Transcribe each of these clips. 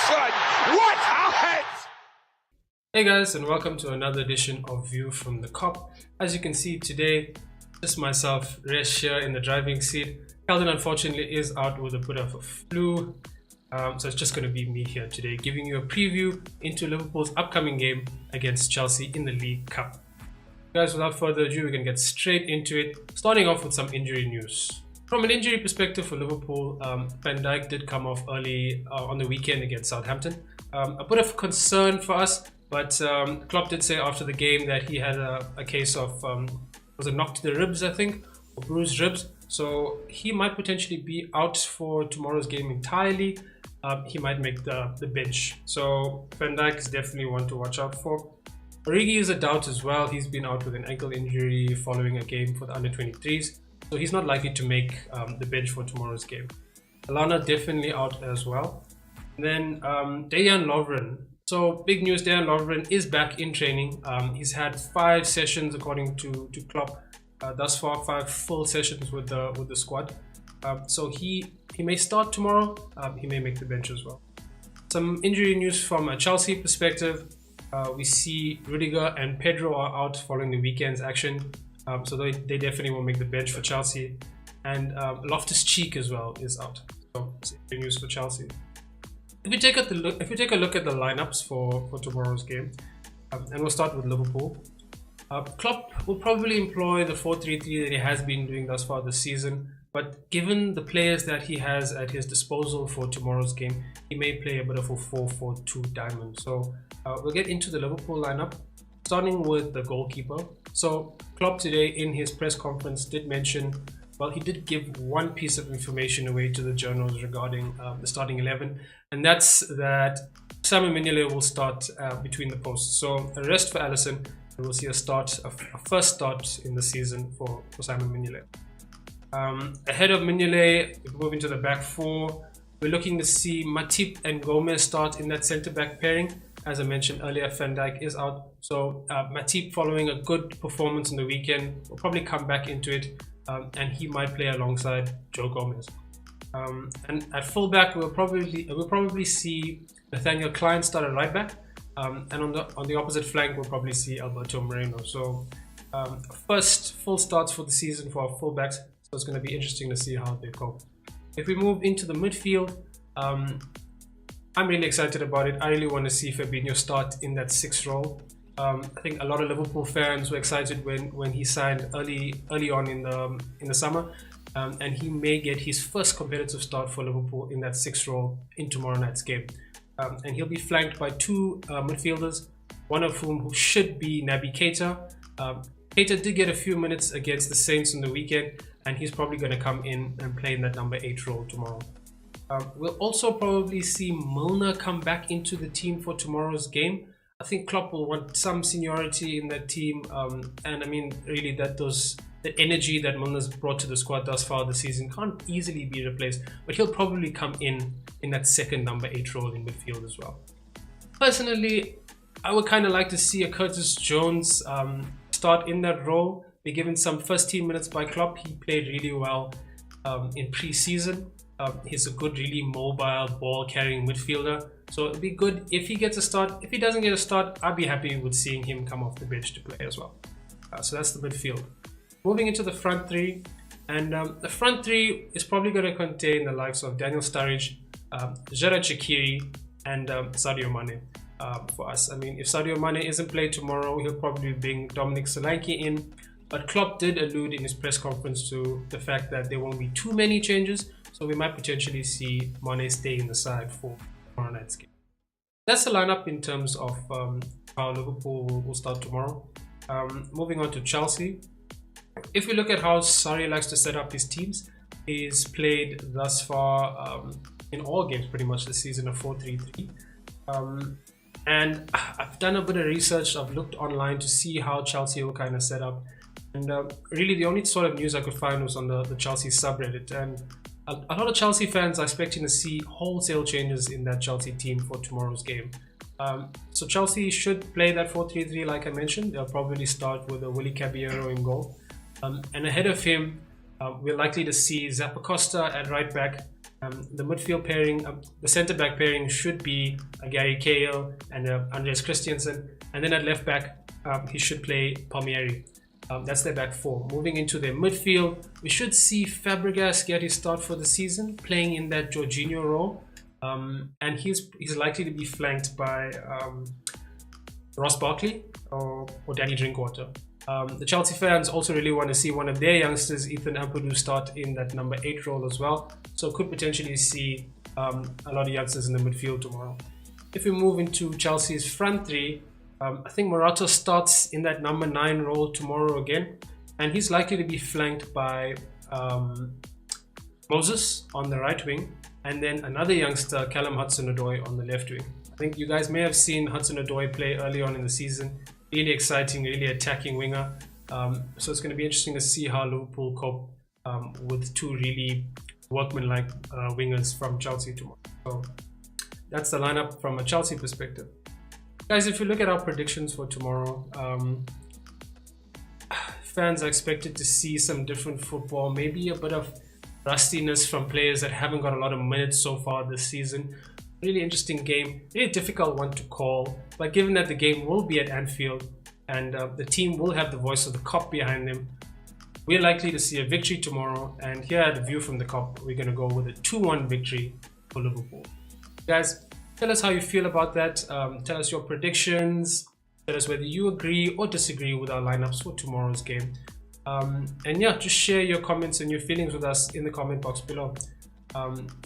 son! What a hit! Hey guys, and welcome to another edition of View from the Cop. As you can see today, just myself, Resh here in the driving seat. Calvin unfortunately is out with a bit of a flu, so it's just going to be me here today giving you a preview into Liverpool's upcoming game against Chelsea in the League Cup. Guys, without further ado, we're going to get straight into it, starting off with some injury news. From an injury perspective for Liverpool, Van Dijk did come off early on the weekend against Southampton. A bit of concern for us, but Klopp did say after the game that he had a case of, was it knocked to the ribs, I think, or bruised ribs. So he might potentially be out for tomorrow's game entirely. He might make the bench. So Van Dijk is definitely one to watch out for. Origi is a doubt as well. He's been out with an ankle injury following a game for the under-23s. So he's not likely to make the bench for tomorrow's game. Alana definitely out as well. And then Dejan Lovren. So big news, Dejan Lovren is back in training. He's had 5 sessions according to Klopp. Thus far, 5 full sessions with the squad. So he may start tomorrow. He may make the bench as well. Some injury news from a Chelsea perspective. We see Rudiger and Pedro are out following the weekend's action. So they definitely will make the bench for Chelsea. And Loftus-Cheek as well is out. So it's injury news for Chelsea. If we take a look at the lineups for tomorrow's game, and we'll start with Liverpool. Klopp will probably employ the 4-3-3 that he has been doing thus far this season, but given the players that he has at his disposal for tomorrow's game, he may play a bit of a 4-4-2 diamond. So we'll get into the Liverpool lineup, starting with the goalkeeper. So Klopp today in his press conference did mention, well, he did give one piece of information away to the journals regarding the starting 11, and that's that Simon Mignolet will start between the posts. So a rest for Alisson, and we'll see a first start in the season for Simon Mignolet. Ahead of Mignolet, if we move into the back 4, we're looking to see Matip and Gomez start in that centre-back pairing. As I mentioned earlier, Van Dijk is out. So Matip, following a good performance in the weekend, will probably come back into it, and he might play alongside Joe Gomez. And at fullback, we'll probably see Nathaniel Klein start at right back, and on the opposite flank, we'll probably see Alberto Moreno. So first full starts for the season for our fullbacks. So it's going to be interesting to see how they go. If we move into the midfield, I'm really excited about it. I really want to see Fabinho start in that 6th role. I think a lot of Liverpool fans were excited when he signed early on in the summer, and he may get his first competitive start for Liverpool in that 6th role in tomorrow night's game. And he'll be flanked by 2 midfielders, one of whom should be Naby Keita. Keita did get a few minutes against the Saints on the weekend, and he's probably going to come in and play in that number 8 role tomorrow. We'll also probably see Milner come back into the team for tomorrow's game. I think Klopp will want some seniority in that team, and I mean, really, the energy that Milner's brought to the squad thus far this season can't easily be replaced, but he'll probably come in that second number 8 role in midfield as well. Personally, I would kind of like to see a Curtis Jones start in that role, be given some first team minutes by Klopp. He played really well in pre-season. He's a good, really mobile, ball-carrying midfielder. So it'd be good if he gets a start. If he doesn't get a start, I'd be happy with seeing him come off the bench to play as well. So that's the midfield. Moving into the front 3. And the front 3 is probably going to contain the likes of Daniel Sturridge, Xherdan Shaqiri, and Sadio Mane for us. I mean, if Sadio Mane isn't played tomorrow, he'll probably bring Dominic Solanke in. But Klopp did allude in his press conference to the fact that there won't be too many changes. So we might potentially see Mane stay in the side for tomorrow night's game. That's the lineup in terms of how Liverpool will start tomorrow. Moving on to Chelsea. If we look at how Sarri likes to set up his teams, he's played thus far in all games pretty much this season a 4-3-3. And I've done a bit of research. I've looked online to see how Chelsea will kind of set up. And really the only sort of news I could find was on the Chelsea subreddit. And a lot of Chelsea fans are expecting to see wholesale changes in that Chelsea team for tomorrow's game. So Chelsea should play that 4-3-3 like I mentioned. They'll probably start with a Willy Caballero in goal. And ahead of him, we're likely to see Zappacosta at right back, The midfield pairing, the centre-back pairing should be Gary Cahill and Andreas Christiansen, and then at left-back he should play Palmieri. That's their back four. Moving into their midfield, we should see Fabregas get his start for the season, playing in that Jorginho role, and he's likely to be flanked by Ross Barkley or Danny Drinkwater. The Chelsea fans also really want to see one of their youngsters, Ethan Ampadu, start in that number 8 role as well. So could potentially see a lot of youngsters in the midfield tomorrow. If we move into Chelsea's front three, I think Morata starts in that number 9 role tomorrow again, and he's likely to be flanked by Moses on the right wing, and then another youngster, Callum Hudson-Odoi, on the left wing. I think you guys may have seen Hudson-Odoi play early on in the season. Really exciting, really attacking winger. So it's going to be interesting to see how Liverpool cope with two really workmanlike wingers from Chelsea tomorrow. So that's the lineup from a Chelsea perspective. Guys, if you look at our predictions for tomorrow, fans are expected to see some different football, maybe a bit of rustiness from players that haven't got a lot of minutes so far this season. Really interesting game, really difficult one to call, but given that the game will be at Anfield and the team will have the voice of the Kop behind them, we're likely to see a victory tomorrow. And here at the View from the Kop, we're going to go with a 2-1 victory for Liverpool. Guys, tell us how you feel about that. Tell us your predictions. Tell us whether you agree or disagree with our lineups for tomorrow's game. And yeah, just share your comments and your feelings with us in the comment box below.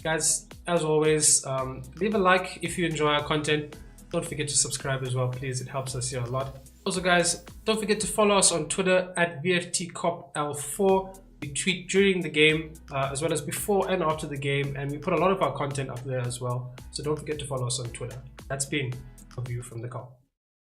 Guys, as always, leave a like if you enjoy our content. Don't forget to subscribe as well, please. It helps us here a lot. Also, guys, don't forget to follow us on Twitter at VFTCopL4. We tweet during the game as well as before and after the game, and we put a lot of our content up there as well. So don't forget to follow us on Twitter. That's been a View from the Kop.